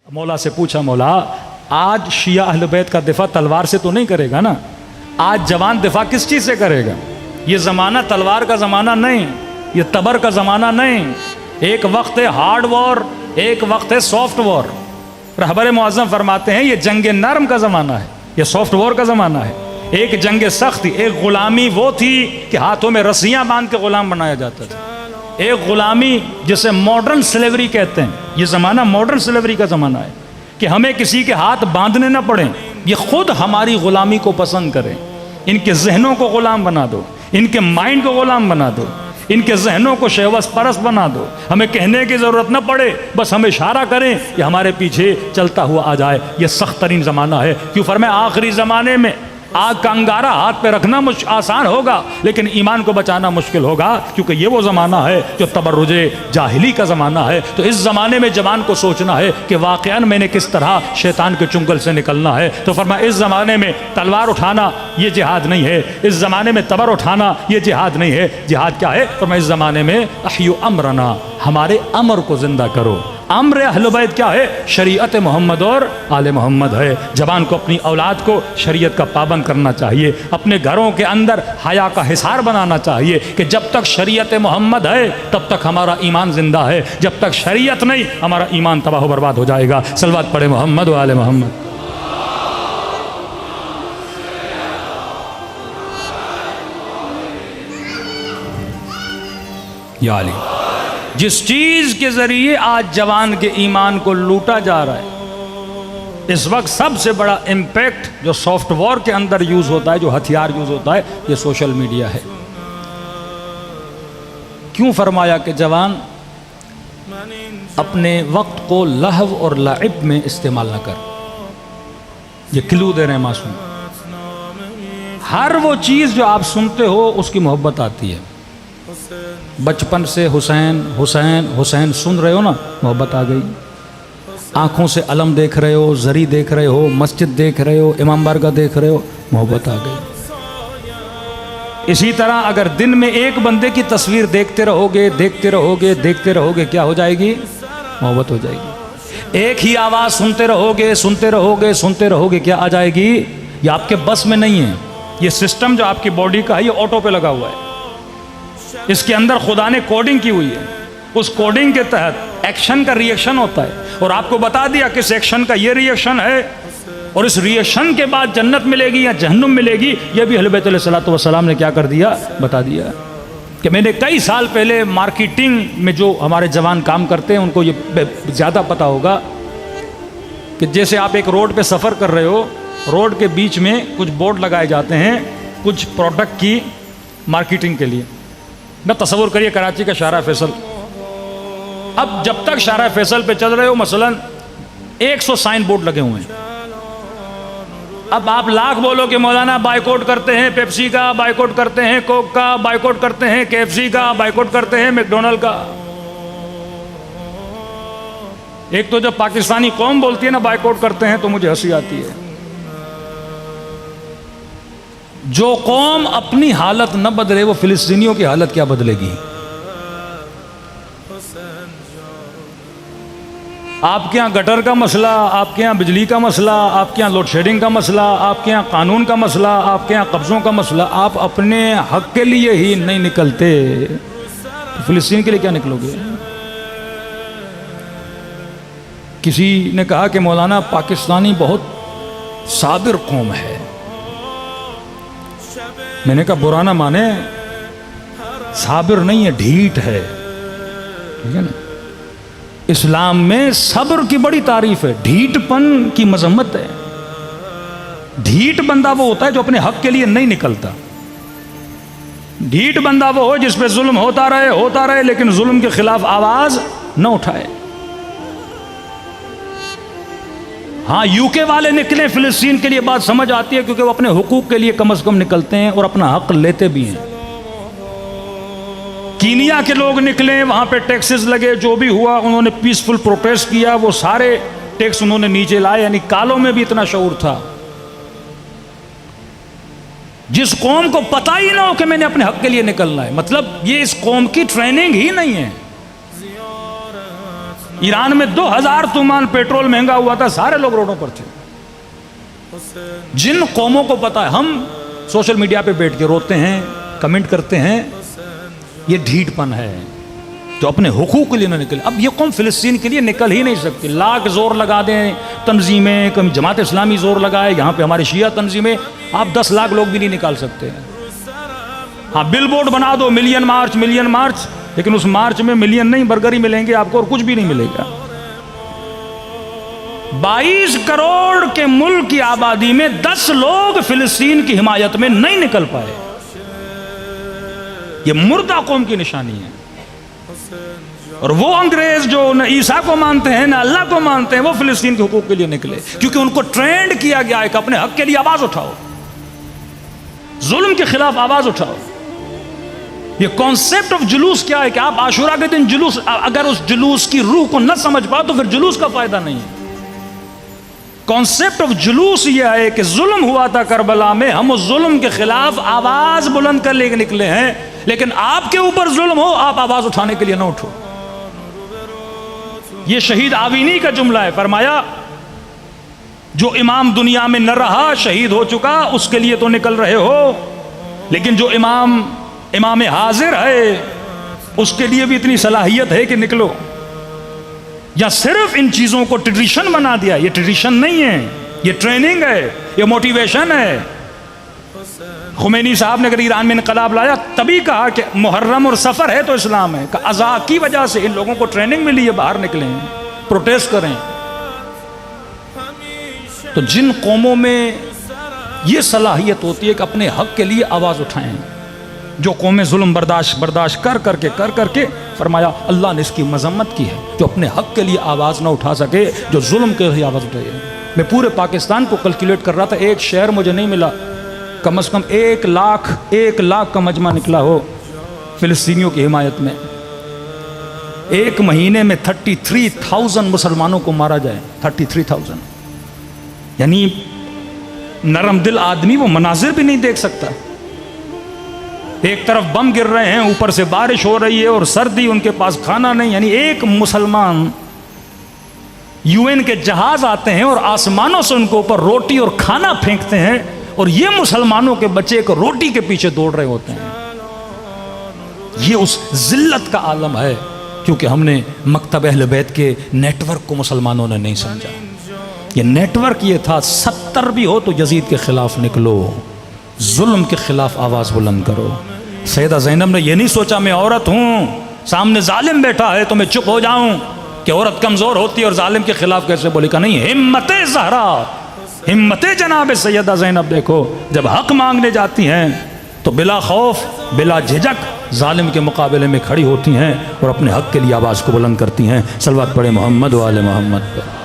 मौला से पूछा, मौला आज शिया अहले बैत का दिफा तलवार से तो नहीं करेगा ना, आज जवान दिफा किस चीज़ से करेगा? ये ज़माना तलवार का ज़माना नहीं, ये तबर का ज़माना नहीं। एक वक्त है हार्ड वॉर, एक वक्त है सॉफ्ट वॉर। रहबर मुअज़्ज़म फरमाते हैं ये जंग नरम का ज़माना है, ये सॉफ्ट वॉर का ज़माना है। एक जंग सख्त, एक ग़ुलामी वो थी कि हाथों में रस्सियाँ बांध के ग़ुलाम बनाया जाता था। एक ग़ुलामी जिसे मॉडर्न स्लेवरी कहते हैं, ये ज़माना मॉडर्न स्लेवरी का ज़माना है कि हमें किसी के हाथ बांधने ना पड़े, ये खुद हमारी ग़ुलामी को पसंद करें। इनके जहनों को ग़ुलाम बना दो, इनके माइंड को ग़ुलाम बना दो, इनके जहनों को शहवत परस्त बना दो। हमें कहने की ज़रूरत न पड़े, बस हमें इशारा करें कि हमारे पीछे चलता हुआ आ जाए। यह सख्त तरीन ज़माना है। क्यों फरमाया आखिरी ज़माने में आग का अंगारा हाथ पे रखना आसान होगा, लेकिन ईमान को बचाना मुश्किल होगा, क्योंकि ये वो ज़माना है जो तबर्रुजे जाहिली का ज़माना है। तो इस ज़माने में जवान को सोचना है कि वाक़यान मैंने किस तरह शैतान के चुंगल से निकलना है। तो फरमाया इस ज़माने में तलवार उठाना ये जिहाद नहीं है, इस ज़माने में तबर उठाना ये जिहाद नहीं है। जिहाद क्या है? फरमाया इस ज़माने में अहयु अमरना, हमारे अमर को ज़िंदा करो। अम्र अहले बैत क्या है? शरीयत मोहम्मद और आले मोहम्मद है। जवान को अपनी औलाद को शरीयत का पाबंद करना चाहिए, अपने घरों के अंदर हया का हिसार बनाना चाहिए कि जब तक शरीयत मोहम्मद है तब तक हमारा ईमान जिंदा है, जब तक शरीयत नहीं हमारा ईमान तबाह बर्बाद हो जाएगा। सलवात पढ़े मोहम्मद व आले मोहम्मद। या अली, जिस चीज़ के ज़रिए आज जवान के ईमान को लूटा जा रहा है, इस वक्त सबसे बड़ा इम्पैक्ट जो सॉफ्ट वॉर के अंदर यूज़ होता है, जो हथियार यूज़ होता है, ये सोशल मीडिया है। क्यों फरमाया कि जवान अपने वक्त को लहव और लाइब में इस्तेमाल न कर। ये क्लू दे रहे हैं मासूम। हर वो चीज़ जो आप सुनते हो उसकी मोहब्बत आती है। बचपन से हुसैन हुसैन हुसैन सुन रहे हो ना, मोहब्बत आ गई। आँखों से अलम देख रहे हो, जरी देख रहे हो, मस्जिद देख रहे हो, इमाम बारगाह देख रहे हो, मोहब्बत आ गई। इसी तरह अगर दिन में एक बंदे की तस्वीर देखते रहोगे देखते रहोगे देखते रहोगे, क्या हो जाएगी? मोहब्बत हो जाएगी। एक ही आवाज़ सुनते रहोगे सुनते रहोगे सुनते रहोगे, क्या आ जाएगी? ये आपके बस में नहीं है। ये सिस्टम जो आपकी बॉडी का है ये ऑटो पे लगा हुआ है, इसके अंदर खुदा ने कोडिंग की हुई है। उस कोडिंग के तहत एक्शन का रिएक्शन होता है और आपको बता दिया कि इस एक्शन का ये रिएक्शन है और इस रिएक्शन के बाद जन्नत मिलेगी या जहन्नुम मिलेगी। ये भी अहले बैत अलैहिस्सलातु वस्सलाम ने क्या कर दिया? बता दिया कि मैंने कई साल पहले मार्केटिंग में जो हमारे जवान काम करते हैं उनको ये ज़्यादा पता होगा कि जैसे आप एक रोड पे सफ़र कर रहे हो, रोड के बीच में कुछ बोर्ड लगाए जाते हैं कुछ प्रोडक्ट की मार्केटिंग के लिए। मैं तसव्वुर करिए कराची का शारा फैसल, अब जब तक शारा फैसल पे चल रहे हो मसलन 100 साइन बोर्ड लगे हुए हैं। अब आप लाख बोलो कि मौलाना बाइकआउट करते हैं पेप्सी का, बाइकआउट करते हैं कोक का, बाइकआउट करते हैं केएफसी का, बाइकआउट करते हैं मैकडोनल्ड का। एक तो जब पाकिस्तानी कौम बोलती है ना बाइकआउट करते हैं तो मुझे हंसी आती है। जो कौम अपनी हालत न बदले वो फिलिस्तीनियों की हालत क्या बदलेगी? आपके यहाँ गटर का मसला, आपके यहाँ बिजली का मसला, आपके यहाँ लोड शेडिंग का मसला, आपके यहाँ कानून का मसला, आपके यहाँ कब्जों का मसला, आप अपने हक के लिए ही नहीं निकलते तो फिलिस्तीन के लिए क्या निकलोगे? किसी ने कहा कि मौलाना पाकिस्तानी बहुत साबिर कौम है। मैंने कहा बुरा ना माने, साबिर नहीं है, ढीठ है, ठीक है ना। इस्लाम में सब्र की बड़ी तारीफ है, ढीठपन की मजम्मत है। ढीठ बंदा वो होता है जो अपने हक के लिए नहीं निकलता। ढीठ बंदा वो हो जिस पे जुल्म होता रहे लेकिन जुल्म के खिलाफ आवाज न उठाए। हाँ, यूके वाले निकले फिलिस्तीन के लिए बात समझ आती है, क्योंकि वो अपने हुकूक के लिए कम से कम निकलते हैं और अपना हक लेते भी हैं। कीनिया के लोग निकले, वहां पे टैक्सेस लगे, जो भी हुआ उन्होंने पीसफुल प्रोटेस्ट किया, वो सारे टैक्स उन्होंने नीचे लाए। यानी कालों में भी इतना शऊर था। जिस कौम को पता ही ना हो कि मैंने अपने हक के लिए निकलना है, मतलब ये इस कौम की ट्रेनिंग ही नहीं है। ईरान में 2000 तुमान पेट्रोल महंगा हुआ था, सारे लोग रोडों पर थे। जिन कौमों को पता है, हम सोशल मीडिया पे बैठ के रोते हैं, कमेंट करते हैं, ये ढीठपन है जो अपने हुकूक के लिए ना निकले। अब ये कौम फिलिस्तीन के लिए निकल ही नहीं सकती। लाख जोर लगा दें तंजीमें, कभी जमात इस्लामी जोर लगाए, यहाँ पे हमारे शिया तंजीमें, आप 10 लाख लोग भी नहीं निकाल सकते हैं। हाँ, बिलबोर्ड बना दो, मिलियन मार्च, लेकिन उस मार्च में मिलियन नहीं, बर्गर ही मिलेंगे आपको और कुछ भी नहीं मिलेगा। 22 करोड़ के मुल्क की आबादी में 10 लोग फिलिस्तीन की हिमायत में नहीं निकल पाए। ये मुर्दा कौम की निशानी है। और वो अंग्रेज जो न ईसा को मानते हैं, न अल्लाह को मानते हैं, वो फिलिस्तीन के हुकूक के लिए निकले, क्योंकि उनको ट्रेंड किया गया है कि अपने हक के लिए आवाज उठाओ, जुल्म के खिलाफ आवाज उठाओ। ये कॉन्सेप्ट ऑफ जुलूस क्या है कि आप आशुरा के दिन जुलूस, अगर उस जुलूस की रूह को न समझ पाओ तो फिर जुलूस का फायदा नहीं है। कॉन्सेप्ट ऑफ जुलूस यह है कि जुल्म हुआ था करबला में, हम उस जुल्म के खिलाफ आवाज बुलंद कर लेके निकले हैं, लेकिन आपके ऊपर जुल्म हो, आप आवाज उठाने के लिए ना उठो। यह शहीद आवीनी का जुमला है। फरमाया जो इमाम दुनिया में न रहा, शहीद हो चुका, उसके लिए तो निकल रहे हो, लेकिन जो इमाम हाजिर है, उसके लिए भी इतनी सलाहियत है कि निकलो। या सिर्फ इन चीजों को ट्रेडिशन बना दिया। ये ट्रेडिशन नहीं है, ये ट्रेनिंग है, ये मोटिवेशन है। खुमैनी साहब ने अगर ईरान में इनकलाब लाया, तभी कहा कि मुहर्रम और सफर है तो इस्लाम है। अज़ा की वजह से इन लोगों को ट्रेनिंग मिली है, बाहर निकले, प्रोटेस्ट करें। तो जिन कौमों में ये सलाहियत होती है कि अपने हक के लिए आवाज उठाएं, जो कौमें जुल्म बर्दाश्त कर करके फरमाया अल्लाह ने इसकी मजम्मत की है, जो अपने हक के लिए आवाज़ ना उठा सके, जो जुल्म के लिए आवाज़ उठाए। मैं पूरे पाकिस्तान को कैलकुलेट कर रहा था, एक शहर मुझे नहीं मिला, कम से कम 1 लाख का मजमा निकला हो फिलिस्तीनियों की हिमायत में। एक महीने में 33,000 मुसलमानों को मारा जाए, 33,000। यानी नरम दिल आदमी वो मनाजिर भी नहीं देख सकता। एक तरफ बम गिर रहे हैं, ऊपर से बारिश हो रही है और सर्दी, उनके पास खाना नहीं। यानी एक मुसलमान, यूएन के जहाज आते हैं और आसमानों से उनके ऊपर रोटी और खाना फेंकते हैं, और ये मुसलमानों के बच्चे को रोटी के पीछे दौड़ रहे होते हैं। ये उस जिल्लत का आलम है, क्योंकि हमने मकतब अहले बैत के नेटवर्क को मुसलमानों ने नहीं समझा। ये नेटवर्क ये था, 70 भी हो तो यजीद के खिलाफ निकलो, जुल्म के खिलाफ आवाज बुलंद करो। सैयदा ज़ैनब ने यह नहीं सोचा मैं औरत हूं, सामने जालिम बैठा है तो मैं चुप हो जाऊं कि औरत कमजोर होती है और जालिम के खिलाफ कैसे बोली। का नहीं, हिम्मते ज़हरा, हिम्मते जनाब सैयदा ज़ैनब देखो, जब हक मांगने जाती हैं तो बिला खौफ बिला झिझक जालिम के मुकाबले में खड़ी होती हैं और अपने हक के लिए आवाज़ को बुलंद करती हैं। सलवात पढ़े मोहम्मद व आले मोहम्मद पर।